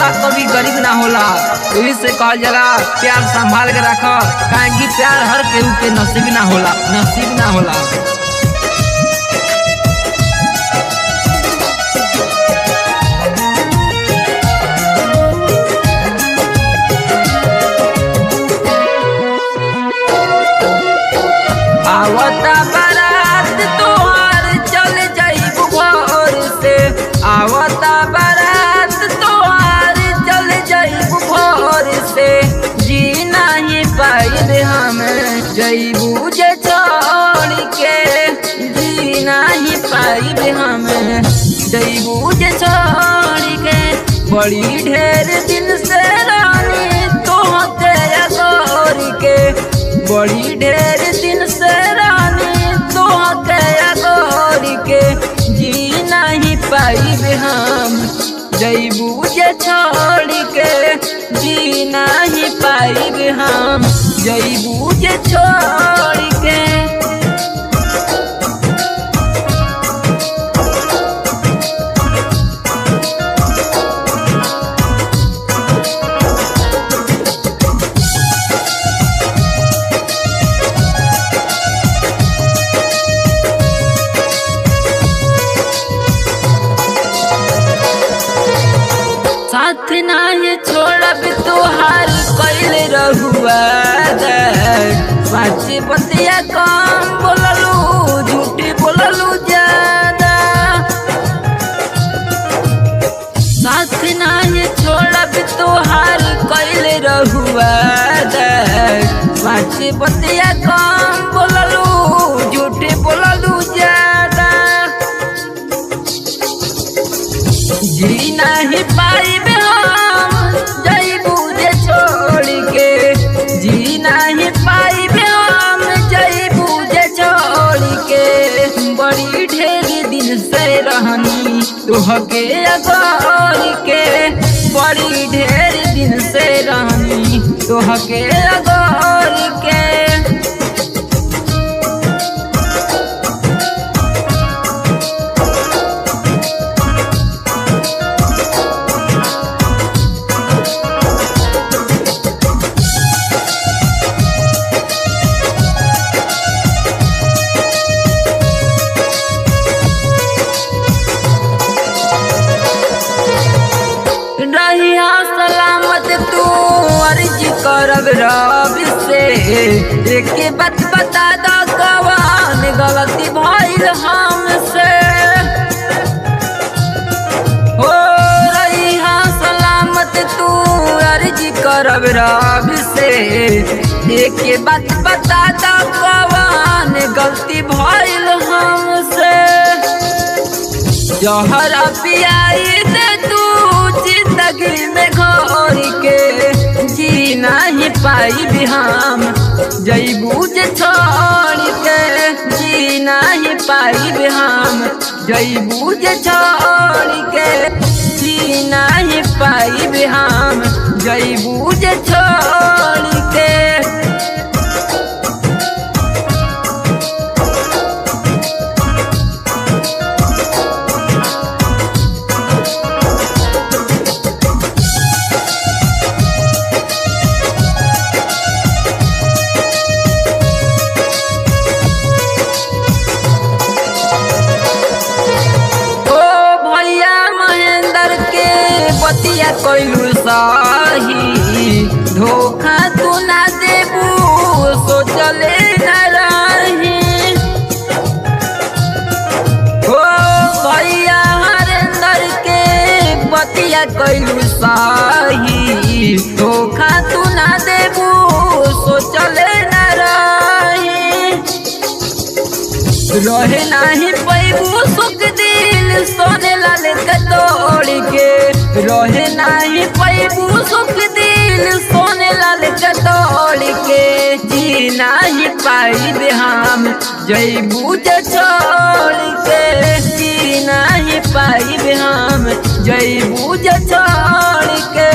होला कभी गरीब ना होला। यही से कहल जाला प्यार संभाल के रख, काहे कि प्यार हर केहू के नसीब ना होला। आवता बारात तोहार चल जाइबू घर से, आवता बारात तोहार चल जाइबू घर से। जी नहीं पाइब हम जइबू जे छोड़ के, जी नहीं पाइब हम जइबू जे छोड़ के। बड़ी ढेर दिन से रानी तोहके अगोर के, बड़ी ढेर दिन से रानी तोहके अगोर के। जी नहीं पाइब हम जइबू जे छोड़ के, जी नहीं पाइब हम जइबू जे छोड़ के। साथ नहीं छोड़ब तोहार कैले रहुआ, सच बतिया कम बोललू झूठी बोललू ज्यादा। साथ नहीं छोड़ब तोहार कैले रहुआ, सच बतिया कम बोललू झूठी बोललू ज्यादा। जी नहीं पाइब हम जइबू जे छोड़ के, जी नहीं पाइब हम जइबू जे छोड़ के। बड़ी ढेर दिन से रहनी तोहके अगोर के, बड़ी ढेर दिन से रहनी तोहके अगोर के। रहिया सलामत तू अर्ज करब रब से, एक बात बता दो कवन गलती भइल हमसे। हो रहिया सलामत तू अर्ज करब रब से, एक बात बता दो कवन गलती भइल हमसे। जहर पियाई दे तू जिंदगी में घोर के, जी नहीं पाइब हम जइबू जे छोड़ के, जी नहीं पाइब हम जइबू जे छोड़ के, जी नहीं पाइब हम जइबू जे छोड़ के। बतिया कोइलू सही धोखा तू ना देबू सोचले न रही। हो भैया हरेंदर के बतिया कोइलू सही धोखा तू ना देबू सोचले न रही। रहे नहीं पैबू सुख दिल सोने लाल के तोड़ के, रहे नहीं पैबू सुख दिल सोने लाल के तोड़ के। जी नहीं पाइब हम जइबू जे छोड़ के, जी नहीं पाइब हम जइबू जे छोड़ के।